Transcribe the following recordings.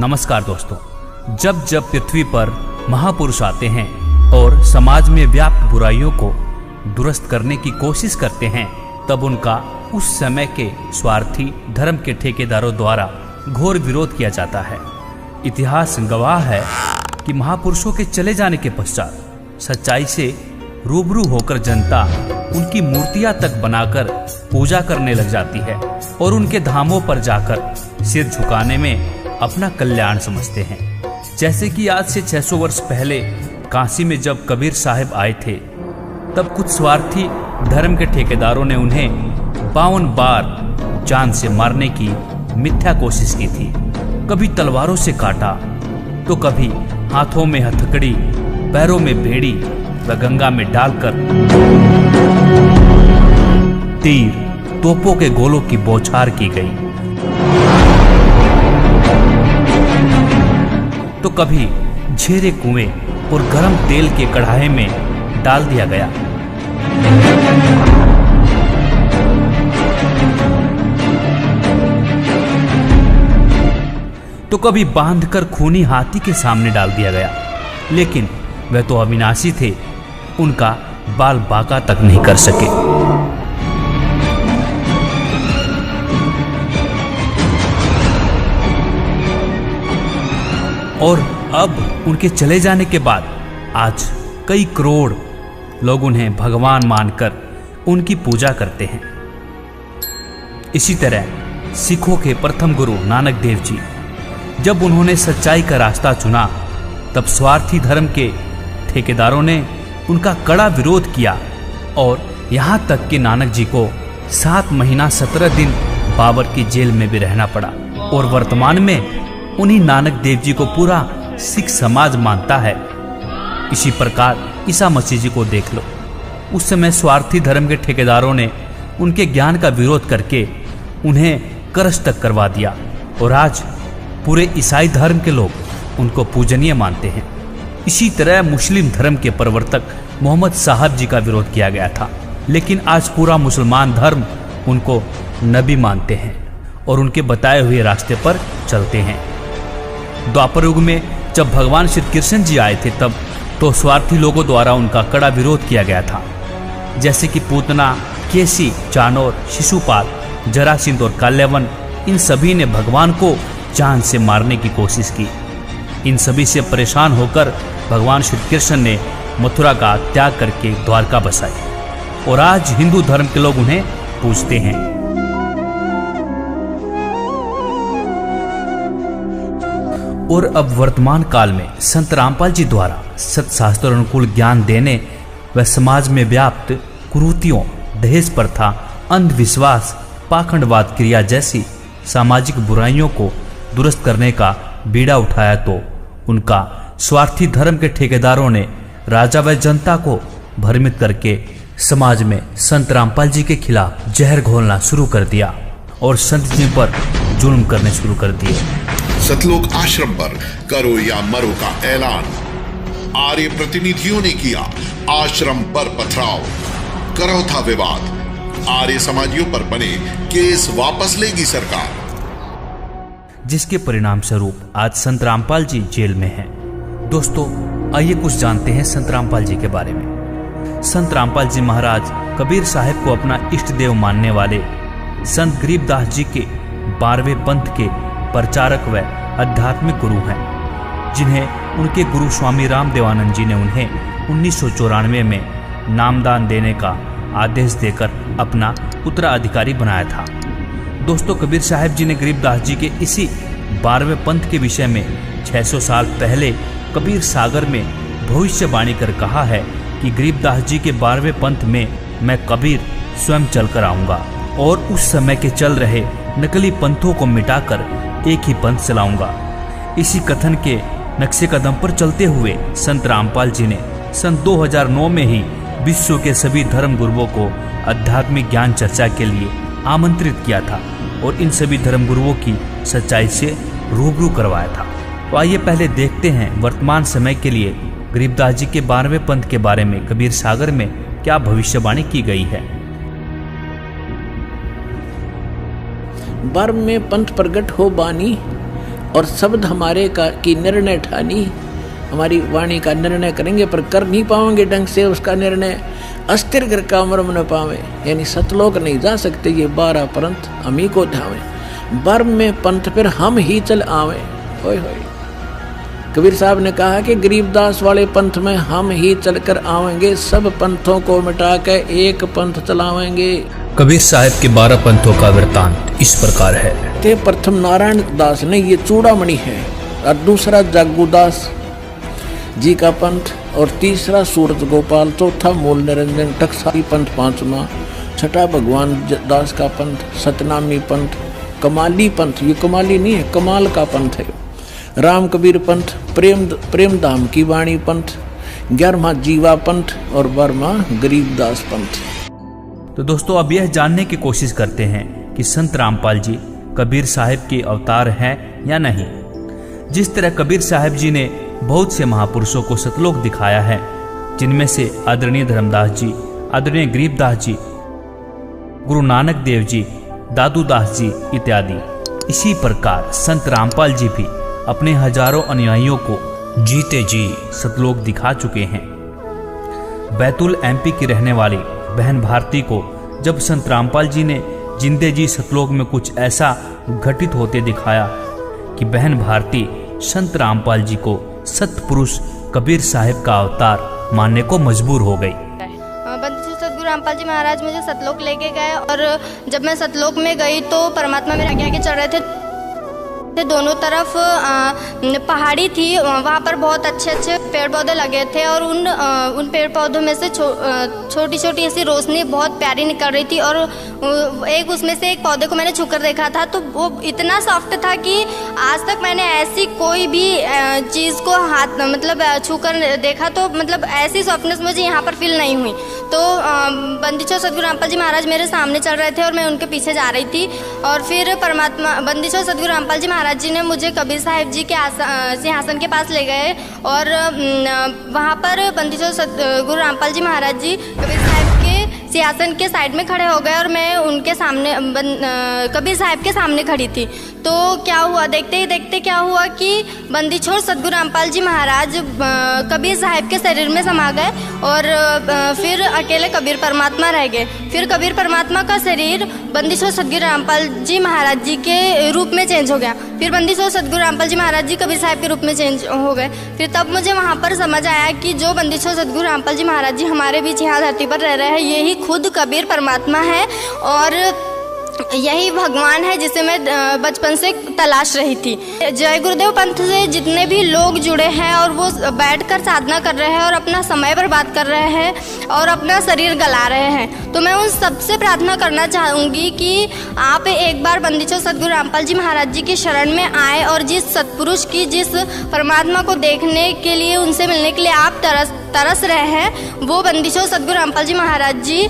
नमस्कार दोस्तों, जब जब पृथ्वी पर महापुरुष आते हैं और समाज में व्याप्त बुराइयों को दुरुस्त करने की कोशिश करते हैं, तब उनका उस समय के स्वार्थी धर्म के ठेकेदारों द्वारा घोर विरोध किया जाता है। इतिहास गवाह है कि महापुरुषों के चले जाने के पश्चात सच्चाई से रूबरू होकर जनता उनकी मूर्तियां तक बनाकर पूजा करने लग जाती है और उनके धामों पर जाकर सिर झुकाने में अपना कल्याण समझते हैं। जैसे कि आज से 600 वर्ष पहले काशी में जब कबीर साहब आए थे, तब कुछ स्वार्थी धर्म के ठेकेदारों ने उन्हें 52 बार जान से मारने की मिथ्या कोशिश की थी। कभी तलवारों से काटा तो कभी हाथों में हथकड़ी, पैरों में बेड़ी व गंगा में डालकर तीर, तोपों के गोलों की बौछार की गई। तो कभी झेरे कुएं और गरम तेल के कढ़ाई में डाल दिया गया। तो कभी बांधकर खूनी हाथी के सामने डाल दिया गया। लेकिन वह तो अविनाशी थे, उनका बाल बांका तक नहीं कर सके। और अब उनके चले जाने के बाद आज कई करोड़ लोग उन्हें भगवान मानकर उनकी पूजा करते हैं। इसी तरह सिखों के प्रथम गुरु नानक देव जी, जब उन्होंने सच्चाई का रास्ता चुना, तब स्वार्थी धर्म के ठेकेदारों ने उनका कड़ा विरोध किया और यहाँ तक कि नानक जी को 7 महीना 17 दिन बाबर की जेल में भी रहना पड़ा। और वर्तमान में उन्हीं नानक देव जी को पूरा सिख समाज मानता है। इसी प्रकार ईसा मसीह जी को देख लो, उस समय स्वार्थी धर्म के ठेकेदारों ने उनके ज्ञान का विरोध करके उन्हें करस तक करवा दिया और आज पूरे ईसाई धर्म के लोग उनको पूजनीय मानते हैं। इसी तरह मुस्लिम धर्म के प्रवर्तक मोहम्मद साहब जी का विरोध किया गया था, लेकिन आज पूरा मुसलमान धर्म उनको नबी मानते हैं और उनके बताए हुए रास्ते पर चलते हैं। द्वापर युग में जब भगवान श्री कृष्ण जी आए थे, तब तो स्वार्थी लोगों द्वारा उनका कड़ा विरोध किया गया था। जैसे कि पूतना, केसी, चाणोर, शिशुपाल, जरासिंध और काल्यवन, इन सभी ने भगवान को जान से मारने की कोशिश की। इन सभी से परेशान होकर भगवान श्री कृष्ण ने मथुरा का त्याग करके द्वारका बसाई और आज हिंदू धर्म के लोग उन्हें पूजते हैं। और अब वर्तमान काल में संत रामपाल जी द्वारा सत्शास्त्र अनुकूल ज्ञान देने व समाज में व्याप्त कुरीतियों, दहेज प्रथा, अंधविश्वास, पाखंडवाद क्रिया जैसी सामाजिक बुराइयों को दुरुस्त करने का बीड़ा उठाया, तो उनका स्वार्थी धर्म के ठेकेदारों ने राजा व जनता को भ्रमित करके समाज में संत रामपाल जी के खिलाफ जहर घोलना शुरू कर दिया और संत जी पर जुल्म करने शुरू कर दिए। सतलोक आश्रम पर करो या मरो का ऐलान। आर्य प्रतिनिधियों ने किया आश्रम पर पथराव, करो था विवाद। आर्य समाजियों पर बने केस वापस लेगी सरकार, जिसके परिणाम स्वरूप आज संत रामपाल जी जेल में हैं। दोस्तों, आइए कुछ जानते हैं संत रामपाल जी के बारे में। संत रामपाल जी महाराज कबीर साहब को अपना इष्ट देव मानने वाले संत गरीबदास जी के 12वें पंथ के प्रचारक व आध्यात्मिक गुरु हैं, जिन्हें उनके गुरु स्वामी राम देवानंद जी ने उन्हें 1994 में नामदान देने का आदेश देकर अपना उत्तराधिकारी बनाया था। दोस्तों, कबीर साहब जी ने गरीबदास जी के इसी 12वें पंथ के विषय में 600 साल पहले कबीर सागर में भविष्यवाणी कर कहा है कि गरीबदास जी के 12वें पंथ में मैं कबीर स्वयं चलकर आऊंगा और उस समय के चल रहे नकली पंथों को मिटाकर एक ही पंथ चलाऊंगा। इसी कथन के नक्शे कदम पर चलते हुए संत रामपाल जी ने सन 2009 में ही विश्व के सभी धर्म गुरुओं को आध्यात्मिक ज्ञान चर्चा के लिए आमंत्रित किया था और इन सभी धर्म गुरुओं की सच्चाई से रूबरू करवाया था। तो आइए पहले देखते हैं वर्तमान समय के लिए गरीबदास जी के 12वें पंथ के बारे में कबीर सागर में क्या भविष्यवाणी की गई है। 12वें पंथ प्रगट हो बानी, और शब्द हमारे की निर्णय ठानी, हमारी वाणी का निर्णय करेंगे पर कर नहीं पाएंगे ढंग से उसका निर्णय। अस्थिर घर का मर्म न पावे, यानी सतलोक नहीं जा सकते ये 12 पंथ हम ही को धावे। बर्म में पंथ फिर हम ही चल आवे। होय होय। कबीर साहब ने कहा कि गरीबदास वाले पंथ में हम ही चलकर आवेंगे, सब पंथों को मिटा के एक पंथ चलावेंगे। कबीर साहब के 12 पंथों का वृत्तांत इस प्रकार है। ते प्रथम नारायण दास ने, ये चूड़ामणि है, और दूसरा जागूदास जी का पंथ, और तीसरा सूरत गोपाल, चौथा मूल निरंजन टकसाली पंथ, पांचवा छठा भगवान दास का पंथ, सतनामी पंथ, कमाली पंथ, ये कमाली नहीं है कमाल का पंथ है, राम कबीर पंथ, प्रेम धाम की वाणी पंथ, 11वां जीवा पंथ और 12वां गरीबदास पंथ। तो दोस्तों अब यह जानने की कोशिश करते हैं कि संत रामपाल जी कबीर साहब के अवतार हैं या नहीं। जिस तरह कबीर साहब जी ने बहुत से महापुरुषों को सतलोक दिखाया है, जिनमें से आदरणीय धर्मदास जी, आदरणीय गरीबदास जी, गुरु नानक देव जी, दादू दास जी इत्यादि, इसी प्रकार संत रामपाल जी भी अपने हजारों अनुयायियों को जीते जी सतलोक दिखा चुके हैं। बैतूल एमपी की रहने वाली बहन भारती को जब संत रामपाल जी ने जिंदे जी सतलोक में कुछ ऐसा घटित होते दिखाया कि बहन भारती संत रामपाल जी को सतपुरुष कबीर साहब का अवतार मानने को मजबूर हो गई। बंदी सतगुरु रामपाल जी महाराज मुझे सतलोक लेके गए, और जब मैं सतलोक में गई तो परमात्मा मेरे आगे आगे चल रहे थे। दोनों तरफ पहाड़ी थी, वहाँ पर बहुत अच्छे अच्छे पेड़ पौधे लगे थे, और उन पेड़ पौधों में से छोटी छोटी ऐसी रोशनी बहुत प्यारी निकल रही थी। और एक उसमें से एक पौधे को मैंने छूकर देखा था, तो वो इतना सॉफ्ट था कि आज तक मैंने ऐसी कोई भी चीज़ को हाथ मतलब छूकर देखा तो मतलब ऐसी सॉफ्टनेस मुझे यहाँ पर फील नहीं हुई। तो बंदीछोर सतगुरु रामपाल जी महाराज मेरे सामने चल रहे थे और मैं उनके पीछे जा रही थी, और फिर परमात्मा बंदीछोर सतगुरु रामपाल जी महाराज जी ने मुझे कबीर साहिब जी के सिंहासन के पास ले गए, और वहाँ पर बंदीछोर सतगुरु रामपाल जी महाराज जी कबीर साहिब के सिंहासन के साइड में खड़े हो गए, और मैं उनके सामने कबीर साहिब के सामने खड़ी थी। तो क्या हुआ, देखते ही देखते क्या हुआ कि बंदीछोर सतगुरु रामपाल जी महाराज कबीर साहिब के शरीर में समा गए, और फिर अकेले कबीर परमात्मा रह गए। फिर कबीर परमात्मा का शरीर बंदीछोर सतगुरु रामपाल जी महाराज जी के रूप में चेंज हो गया। फिर बंदीछोर सतगुरु रामपाल जी महाराज जी कबीर साहिब के रूप में चेंज हो गए। फिर तब मुझे वहाँ पर समझ आया कि जो बंदीछोर सतगुरु रामपाल जी महाराज जी हमारे बीच यहाँ धरती पर रह रहे हैं, यही खुद कबीर परमात्मा है, और यही भगवान है जिसे मैं बचपन से तलाश रही थी। जय गुरुदेव पंथ से जितने भी लोग जुड़े हैं और वो बैठकर साधना कर रहे हैं और अपना समय बर्बाद कर रहे हैं और अपना शरीर गला रहे हैं, तो मैं उन सबसे प्रार्थना करना चाहूँगी कि आप एक बार बंदीछोर सतगुरु रामपाल जी महाराज जी की शरण में आए, और जिस सतपुरुष की, जिस परमात्मा को देखने के लिए, उनसे मिलने के लिए आप तरस रहे हैं, वो बंदीछोर सतगुरु रामपाल जी महाराज जी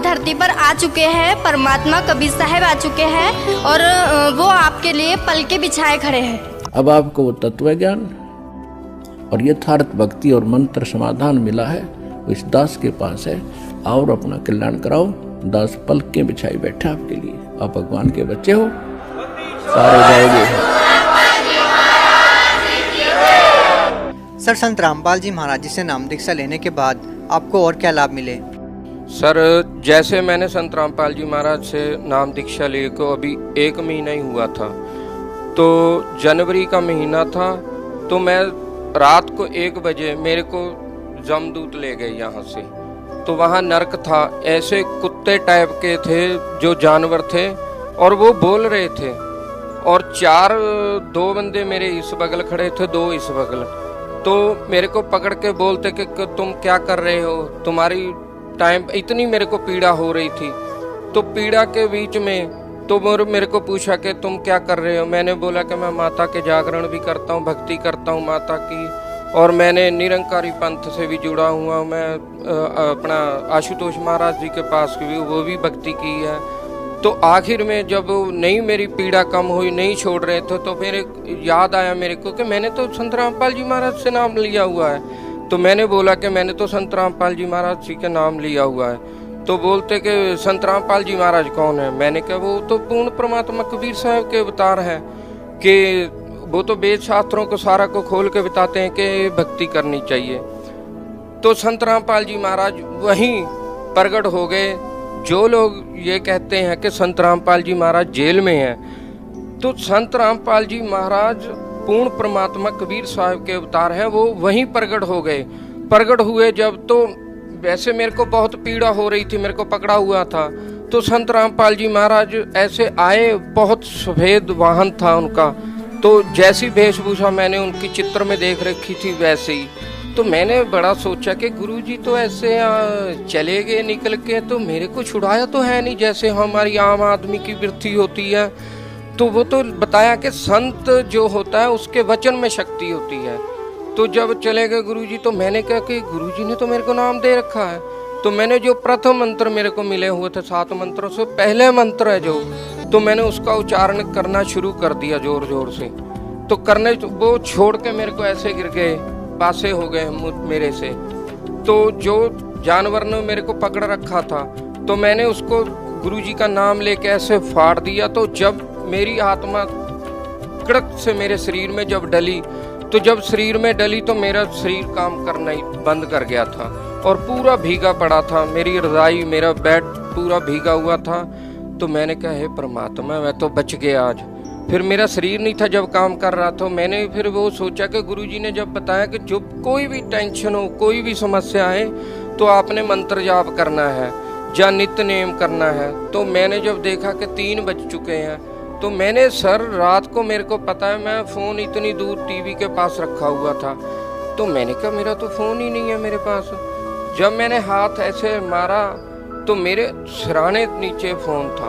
धरती पर आ चुके हैं। परमात्मा कबीर साहब आ चुके हैं, और वो आपके लिए पलके बिछाए खड़े हैं। अब आपको वो तत्व ज्ञान और यथार्थ भक्ति और मंत्र समाधान मिला है, वो इस दास के पास है। और अपना कल्याण कराओ। दास पलके बिछाई बैठा आपके लिए। आप भगवान के बच्चे हो, सारे जाओगे। सर, संत रामपाल जी महाराज जी से नाम दीक्षा लेने के बाद आपको और क्या लाभ मिले? सर, जैसे मैंने संत रामपाल जी महाराज से नाम दीक्षा लिए को अभी 1 महीना ही हुआ था, तो जनवरी का महीना था, तो मैं रात को 1 बजे मेरे को जमदूत ले गए यहाँ से। तो वहाँ नरक था, ऐसे कुत्ते टाइप के थे जो जानवर थे, और वो बोल रहे थे, और 2 बंदे मेरे इस बगल खड़े थे, 2 इस बगल। तो मेरे को पकड़ के बोलते कि तुम क्या कर रहे हो, तुम्हारी टाइम इतनी मेरे को पीड़ा हो रही थी। तो पीड़ा के बीच में तो मेरे को पूछा कि तुम क्या कर रहे हो। मैंने बोला कि मैं माता के जागरण भी करता हूँ, भक्ति करता हूँ माता की, और मैंने निरंकारी पंथ से भी जुड़ा हुआ। मैं अपना आशुतोष महाराज जी के पास भी वो भी भक्ति की है। तो आखिर में जब नहीं मेरी पीड़ा कम हुई, नहीं छोड़ रहे थे, तो फिर याद आया मेरे को कि मैंने तो संत रामपाल जी महाराज से नाम लिया हुआ है। तो मैंने बोला कि मैंने तो संत रामपाल जी महाराज जी के नाम लिया हुआ है। तो बोलते कि संत रामपाल जी महाराज कौन है? मैंने कहा वो तो पूर्ण परमात्मा कबीर साहब के अवतार हैं। कि वो तो वेद शास्त्रों को सारा को खोल के बताते हैं कि भक्ति करनी चाहिए। तो संत रामपाल जी महाराज वहीं प्रकट हो गए। जो लोग ये कहते हैं कि संत रामपाल जी महाराज जेल में हैं, तो संत रामपाल जी महाराज पूर्ण परमात्मा कबीर साहब के अवतार हैं, वो वहीं प्रकट हो गए। प्रकट हुए जब, तो वैसे मेरे को बहुत पीड़ा हो रही थी, मेरे को पकड़ा हुआ था। तो संत रामपाल जी महाराज ऐसे आए, बहुत सफ़ेद वाहन था उनका, तो जैसी वेशभूषा मैंने उनकी चित्र में देख रखी थी वैसे ही। तो मैंने बड़ा सोचा कि गुरुजी तो ऐसे चले गए निकल के, तो मेरे को छुड़ाया तो है नहीं जैसे हमारी आम आदमी की वृत्ति होती है। तो वो तो बताया कि संत जो होता है उसके वचन में शक्ति होती है। तो जब चले गए गुरुजी, तो मैंने कहा कि गुरुजी ने तो मेरे को नाम दे रखा है। तो मैंने जो प्रथम मंत्र मेरे को मिले हुए थे 7 मंत्रों से पहले मंत्र है जो, तो मैंने उसका उच्चारण करना शुरू कर दिया जोर जोर से। तो करने वो छोड़ के मेरे को ऐसे गिर गए, पासे हो गए मेरे से। तो जो जानवर ने मेरे को पकड़ रखा था, तो मैंने उसको गुरुजी का नाम लेके ऐसे फाड़ दिया। तो जब मेरी आत्मा कड़क से मेरे शरीर में जब डली, तो जब शरीर में डली तो मेरा शरीर काम करना ही बंद कर गया था और पूरा भीगा पड़ा था। मेरी रजाई, मेरा बेड पूरा भीगा हुआ था। तो मैंने कहा हे परमात्मा, मैं तो बच गया आज। फिर मेरा शरीर नहीं था जब काम कर रहा था। मैंने फिर वो सोचा कि गुरुजी ने जब बताया कि जब कोई भी टेंशन हो, कोई भी समस्या आए, तो आपने मंत्र जाप करना है या नित्य नेम करना है। तो मैंने जब देखा कि 3 बज चुके हैं, तो मैंने सर रात को, मेरे को पता है मैं फ़ोन इतनी दूर टीवी के पास रखा हुआ था, तो मैंने कहा मेरा तो फ़ोन ही नहीं है मेरे पास। जब मैंने हाथ ऐसे मारा तो मेरे सिराने नीचे फ़ोन था।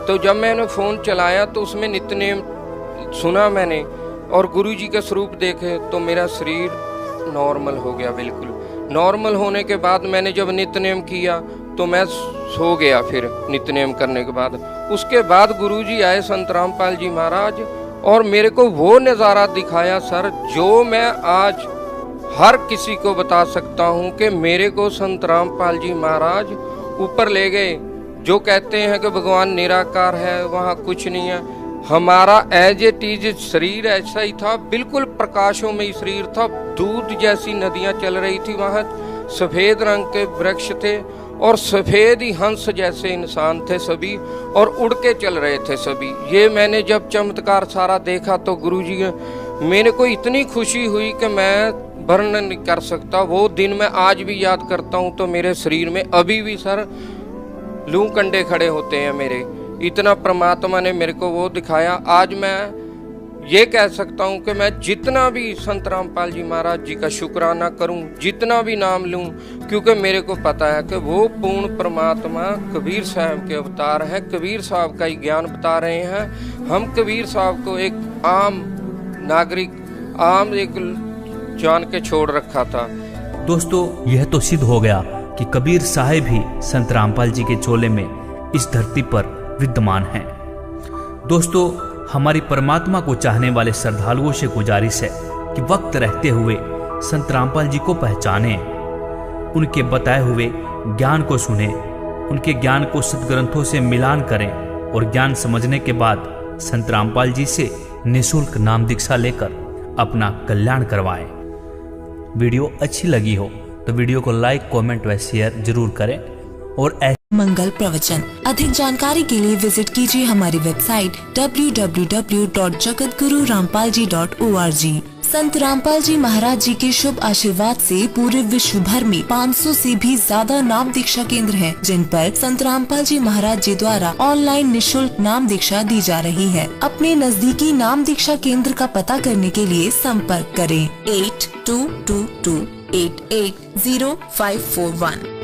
तो जब मैंने फ़ोन चलाया तो उसमें नित्यनेम सुना मैंने और गुरुजी के स्वरूप देखे, तो मेरा शरीर नॉर्मल हो गया। बिल्कुल नॉर्मल होने के बाद मैंने जब नित्यनेम किया तो मैं सो गया। फिर नित्यनेम करने के बाद, उसके बाद गुरुजी आए संत रामपाल जी महाराज और मेरे को वो नज़ारा दिखाया सर, जो मैं आज हर किसी को बता सकता हूँ कि मेरे को संत रामपाल जी महाराज ऊपर ले गए। जो कहते हैं कि भगवान निराकार है, वहाँ कुछ नहीं है। हमारा एज इट इज शरीर ऐसा ही था, बिल्कुल प्रकाशों में ही शरीर था। दूध जैसी नदियाँ चल रही थी, वहाँ सफ़ेद रंग के वृक्ष थे और सफ़ेद ही हंस जैसे इंसान थे सभी, और उड़ के चल रहे थे सभी। ये मैंने जब चमत्कार सारा देखा तो गुरुजी, मेरे को इतनी खुशी हुई कि मैं वर्णन नहीं कर सकता। वो दिन मैं आज भी याद करता हूँ तो मेरे शरीर में अभी भी सर लू कंडे खड़े होते हैं मेरे। इतना परमात्मा ने मेरे को वो दिखाया। आज मैं ये कह सकता हूँ कि मैं जितना भी संत रामपाल जी महाराज जी का शुक्राना करूँ, जितना भी नाम लूँ, क्योंकि मेरे को पता है कि वो पूर्ण परमात्मा कबीर साहब के अवतार हैं। कबीर साहब का ही ज्ञान बता रहे हैं। हम कबीर साहब को एक आम नागरिक, आम एक जान के छोड़ रखा था। दोस्तों, यह तो सिद्ध हो गया कि कबीर साहब ही संत रामपाल जी के चोले में इस धरती पर विद्यमान हैं। दोस्तों, हमारी परमात्मा को चाहने वाले श्रद्धालुओं से गुजारिश है कि वक्त रहते हुए संत रामपाल जी को पहचानें, उनके बताए हुए ज्ञान को सुने, उनके ज्ञान को सदग्रंथों से मिलान करें और ज्ञान समझने के बाद संत रामपाल जी से निःशुल्क नाम दीक्षा लेकर अपना कल्याण करवाएं। वीडियो अच्छी लगी हो तो वीडियो को लाइक, कमेंट व शेयर जरूर करें और मंगल प्रवचन। अधिक जानकारी के लिए विजिट कीजिए हमारी वेबसाइट www.jagatgururampalji.org। संत रामपाल जी महाराज जी के शुभ आशीर्वाद से पूरे विश्व भर में 500 से भी ज्यादा नाम दीक्षा केंद्र हैं, जिन पर संत रामपाल जी महाराज जी द्वारा ऑनलाइन निःशुल्क नाम दीक्षा दी जा रही है। अपने नजदीकी नाम दीक्षा केंद्र का पता करने के लिए संपर्क करें 8222880541।